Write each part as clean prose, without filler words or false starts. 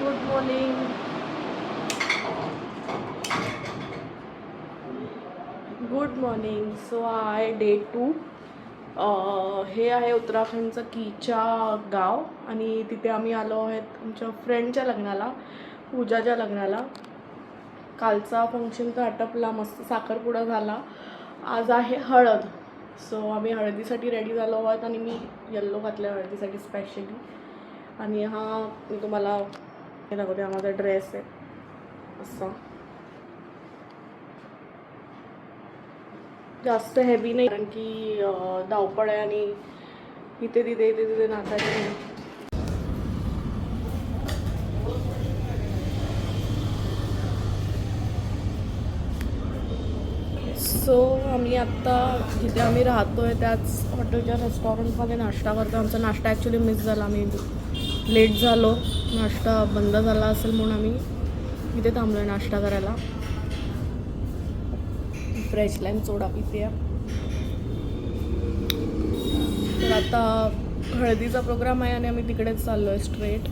Good morning. Good morning. So आहे day 2. हे आहे उत्तराखंडचं कीचा गाव आणि तिथे आम्ही आलो आहेत आमच्या फ्रेंडच्या लग्नाला, पूजाच्या लग्नाला. कालचा फंक्शन तर आटपला, मस्त साखरपुडा झाला. आज आहे हळद. सो आम्ही हळदीसाठी रेडी झालो आहोत आणि मी येल्लो घातलं आहे हळदीसाठी स्पेशली. आणि हा मी तुम्हाला हे दाखवते, हा माझा ड्रेस आहे असा. जास्त हेवी नाही कारण की धावपळ आहे आणि इथे तिथे नाचायचं. सो आम्ही आत्ता जिथे आम्ही राहतो आहे त्याच हॉटेलच्या रेस्टॉरंटमध्ये नाश्ता करतो. आमचा नाश्ता ॲक्च्युली मिस झाला, आम्ही लेट झालो, नाश्ता बंद झाला असेल म्हणून आम्ही इथे थांबलो आहे नाश्ता करायला. फ्रेश लाईम सोडा पिते. तर आता हळदीचा प्रोग्राम आहे आणि आम्ही तिकडेच चाललो आहे स्ट्रेट.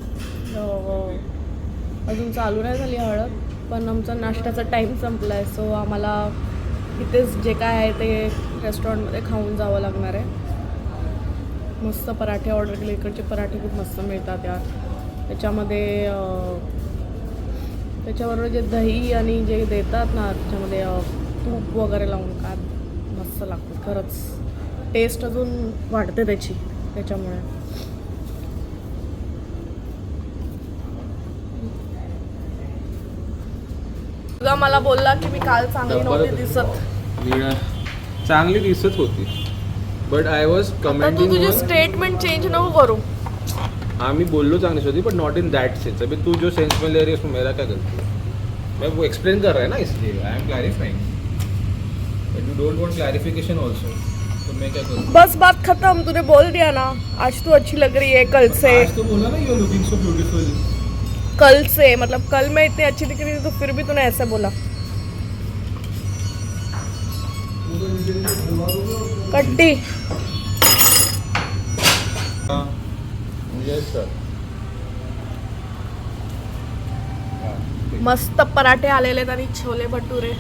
अजून चालू नाही झाली हळद, पण आमचा नाश्त्याचा टाईम संपला आहे. सो आम्हाला इथेच जे काय आहे ते रेस्टॉरंटमध्ये खाऊन जावं लागणार आहे. मस्त पराठे ऑर्डर केले. इकडचे पराठे खूप मस्त मिळतात यार. त्याच्यामध्ये त्याच्याबरोबर जे दही आणि जे देतात ना त्याच्यामध्ये तूप वगैरे लावून काय मस्त लागतात खरंच. टेस्ट अजून वाढते त्याच्यामुळे. तुझा मला बोलला की मी काल चांगली नव्हती दिसत. चांगली दिसत होती बट आय वॉज कमेंटिंग. तू तुझे स्टेटमेंट चेंज नको करू. आम्ही बोललो चांगली होती but not in that sense. अभी तू जो सेंस में ले रही है उसमें मेरा क्या गलती है? मैं वो एक्सप्लेन कर रहा है ना, इसलिए I am clarifying. But you don't want clarification also, तो मैं क्या करूं? बस बात खत्म. तूने बोल दिया ना आज तू अच्छी लग रही है. कल से आज तो बोला ना you are looking so beautiful. कल से मतलब कल मैं इतनी अच्छी दिख रही थी तो फिर भी तूने ऐसे बोला. कट्टी यस सर. मस्त पराठे आलेले आणि छोले भटुरे.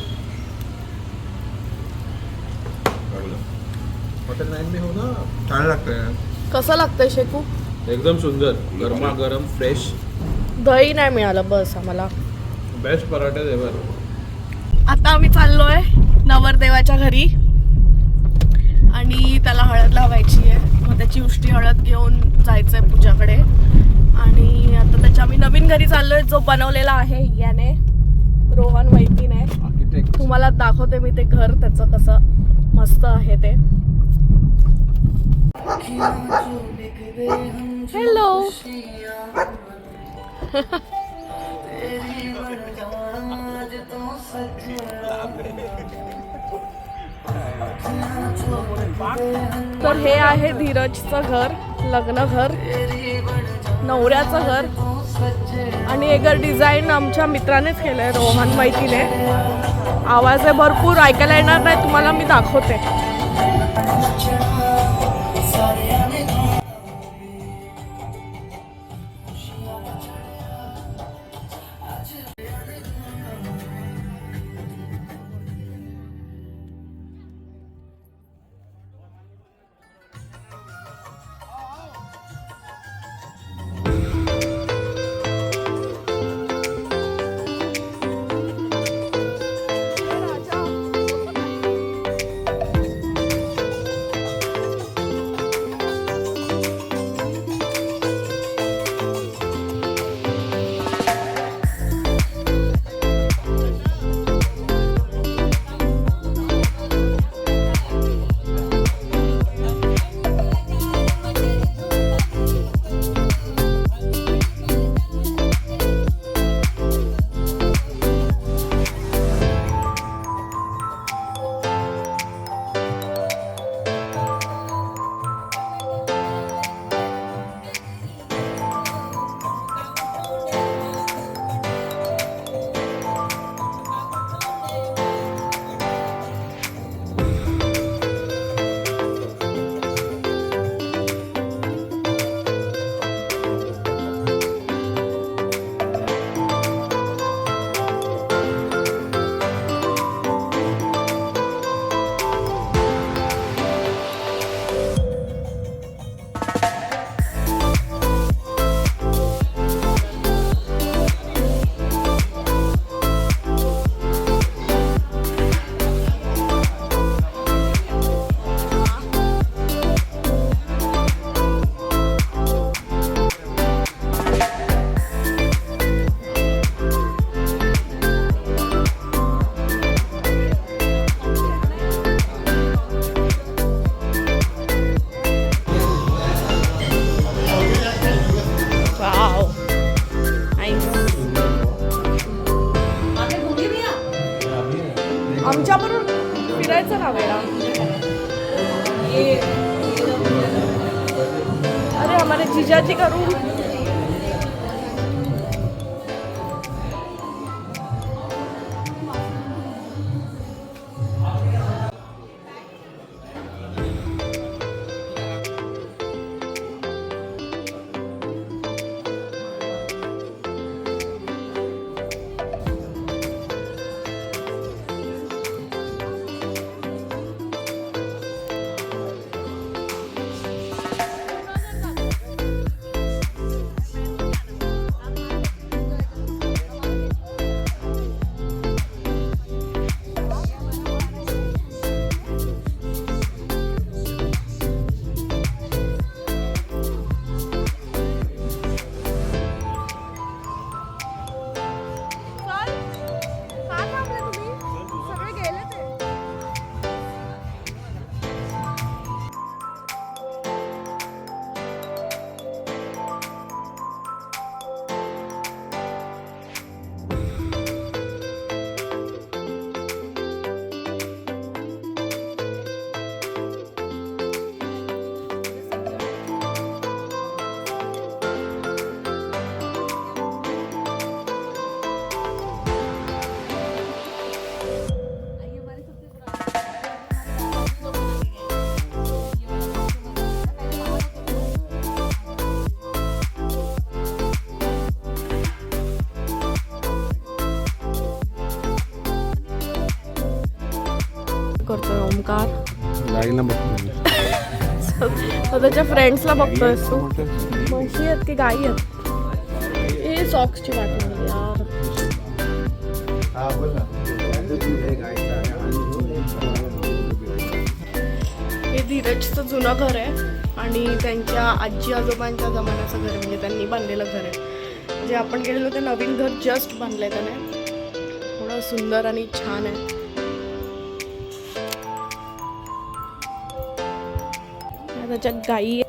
होटल 9 में हो ना, छान लागतं. कसं लागतंय शेकू? एकदम सुंदर, गरमा गरम फ्रेश. दही नाही मिळालं बस आम्हाला. बेस्ट पराठे एव्हर. आता आम्ही चाललोय नवरदेवाच्या घरी आणि त्याला हळद लावायची आहे. मग त्याची उष्टी हळद घेऊन जायचं आहे पूजाकडे. आणि आता त्याच्या आम्ही नवीन घरी चाललोय जो बनवलेला आहे याने, रोहन वैतीने. तुम्हाला दाखवते मी ते घर त्याचं कसं मस्त आहे ते. हॅलो. तर हे आहे धीरजचं घर, लग्न घर, नवऱ्याचं घर. आणि हे घर डिझाईन आमच्या मित्रानेच केलं आहे, रोहन मैतीने. आवाज आहे भरपूर, ऐकायला येणार नाही तुम्हाला, मी दाखवते. पूजाची करू. करतोय ओमकार. गाईला बघतो. स्वतःच्या फ्रेंड्सला बघतोयस तू. म्हशी आहेत की गाई आहेत? हे सॉक्सची वाट लागली यार. हे धीरजचं जुनं घर आहे आणि त्यांच्या आजी आजोबांच्या जमान्याचं घर आहे, म्हणजे त्यांनी बांधलेलं घर आहे. जे आपण गेलेलो ते नवीन घर जस्ट बांधलंय त्याने. थोडं सुंदर आणि छान आहे. त्याच्यात गाई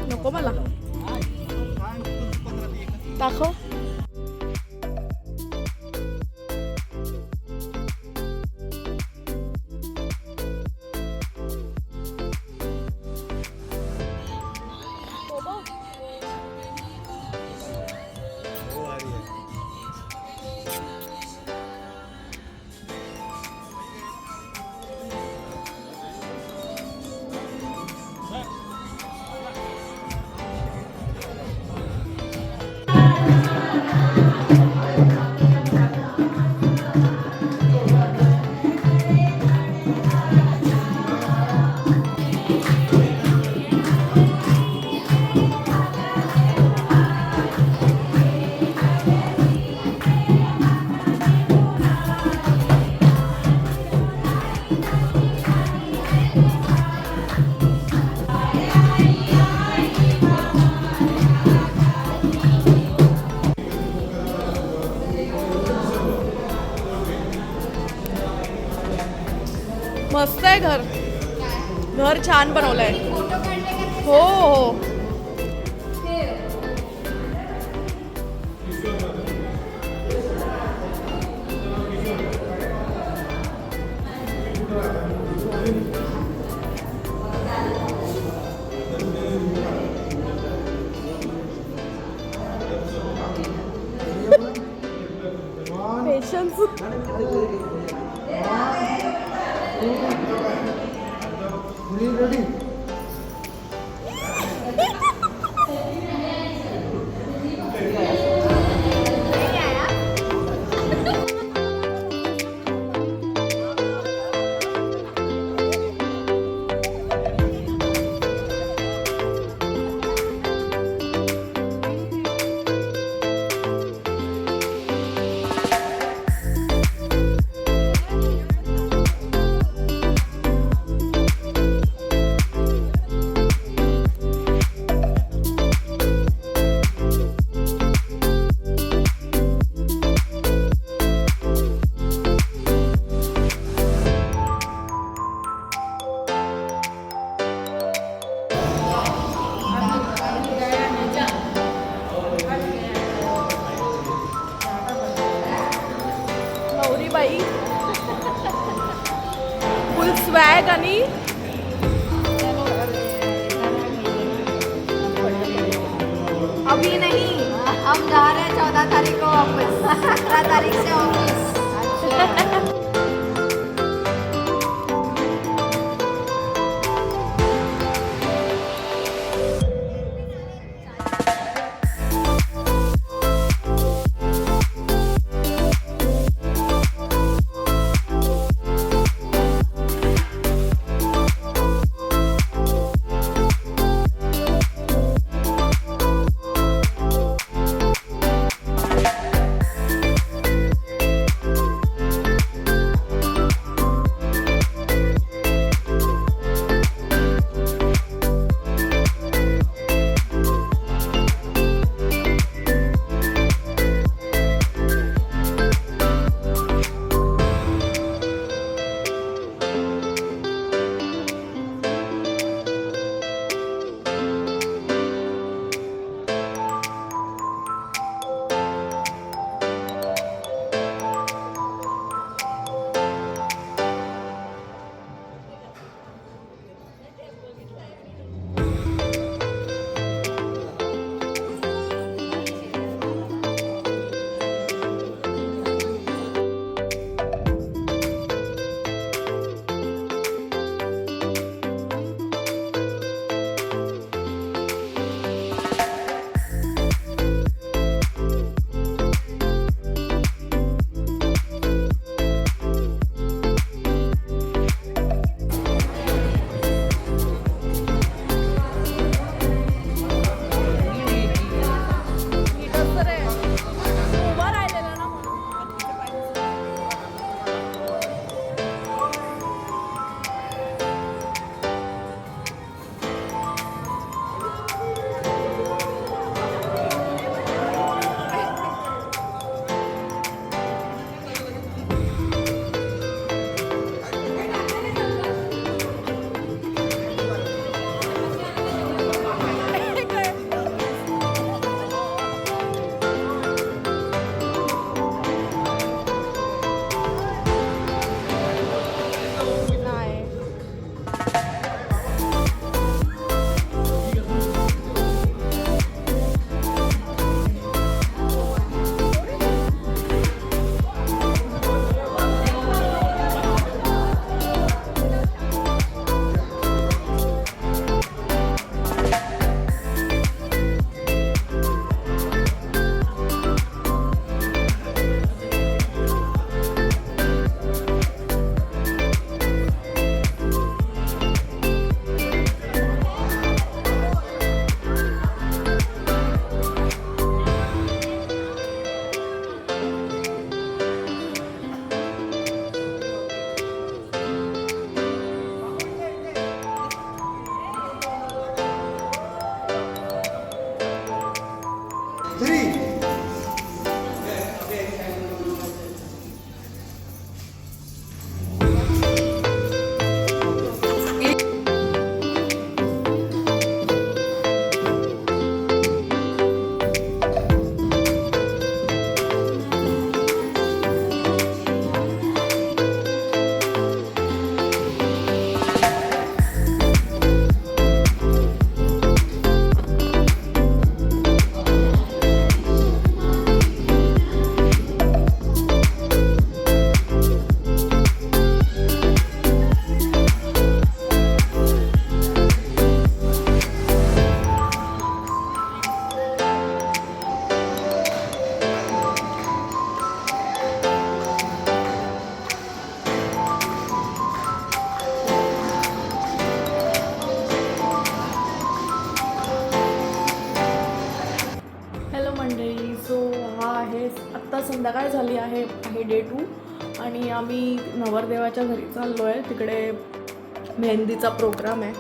नको मला दाखव. मस्त आहे घर. घर छान बनवलंय. हो हो. पेशन्स. आहे कनी? अभी नहीं, हम जा रहे हैं 14 तारीख को वापस, 17 तारीख से ऑफिस। आत्ता संध्याकाळ झाली आहे डे 2 आणि आम्ही नवरदेवाच्या घरी चाललो आहे. तिकडे मेहंदीचा प्रोग्राम आहे.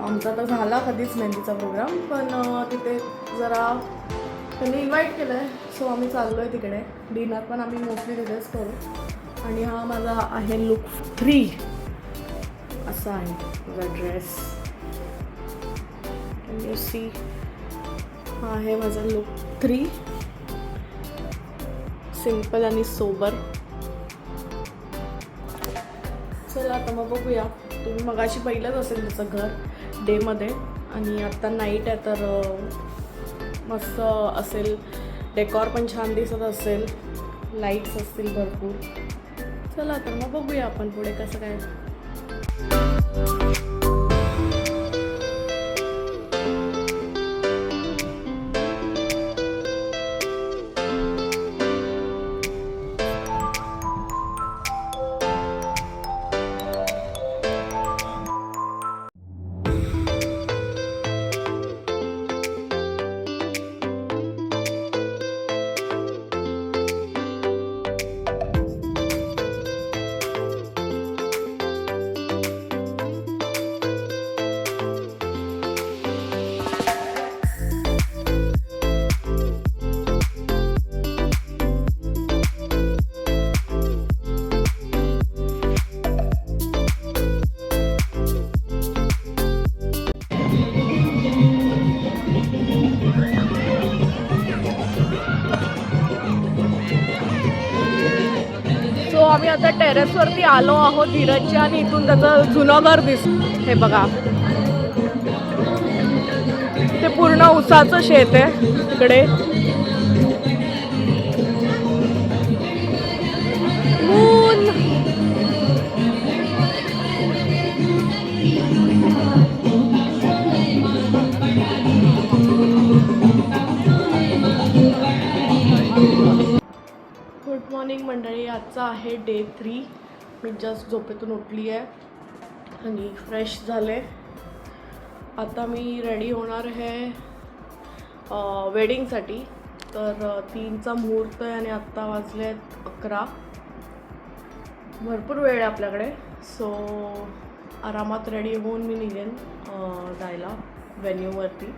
आमचा तर झाला कधीच मेहंदीचा प्रोग्राम, पण तिथे जरा त्यांनी इन्व्हाइट केलं आहे, सो आम्ही चाललो आहे तिकडे. डिनर पण आम्ही मोस्टली तिथेच करू. आणि हा माझा आहे लुक 3 असा आहे माझा ड्रेस. Can you see? हा आहे माझा लुक 3, सिंपल आणि सोबर. चला आता मग बघूया. तुम्ही मगाशी पहिलंच असेल त्याचं घर डेमध्ये आणि आत्ता नाईट आहे तर मस्त असेल. डेकॉर पण छान दिसत असेल, लाईट्स असतील भरपूर. चला तर मग बघूया आपण पुढे कसं काय. सो आम्ही आता टेरेसवरती आलो आहोत धीरजच्या आणि इथून त्याचं जुनं घर दिसतं. हे बघा, ते पूर्ण उसाचं शेत आहे तिकडे. ऊन. गुड मॉर्निंग मंडळी. आजचा आहे डे 3. मी जस्ट झोपेतून उठली आहे आणि फ्रेश झाले. आता मी रेडी होणार आहे वेडिंगसाठी. तर 3चा मुहूर्त आहे आणि आत्ता वाजले आहेत 11. भरपूर वेळ आहे आपल्याकडे. सो आरामात रेडी होऊन मी निघेन जायला व्हेन्यूवरती.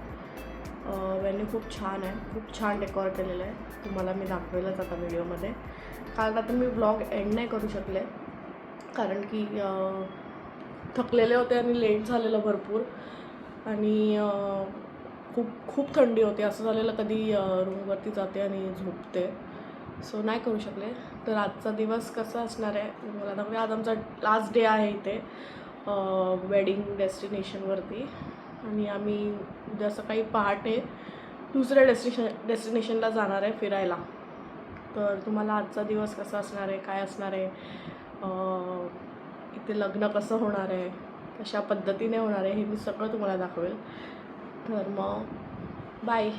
व्हेन्यू खूप छान आहे, खूप छान डेकॉर केलेलं आहे. तुम्हाला मी दाखवेलच आता व्हिडिओमध्ये. कारण आता मी ब्लॉग एंड नाही करू शकले कारण की थकलेले होते आणि लेट झालेलं भरपूर आणि खूप खूप थंडी होती. असं झालेलं कधी रूमवरती जाते आणि झोपते. सो नाही करू शकले. तर आजचा दिवस कसा असणार आहे मला दाखवते. आज आमचा लास्ट डे आहे इथे वेडिंग डेस्टिनेशनवरती आणि आम्ही उद्या सकाळी पहाटे दुसऱ्या डेस्टिनेशनला जाणार आहे फिरायला. तर तुम्हाला आजचा दिवस कसा असणार आहे, काय असणार आहे, इथे लग्न कसं होणार आहे, कशा पद्धतीने होणार आहे हे मी सगळं तुम्हाला दाखवेल. तर मग बाय.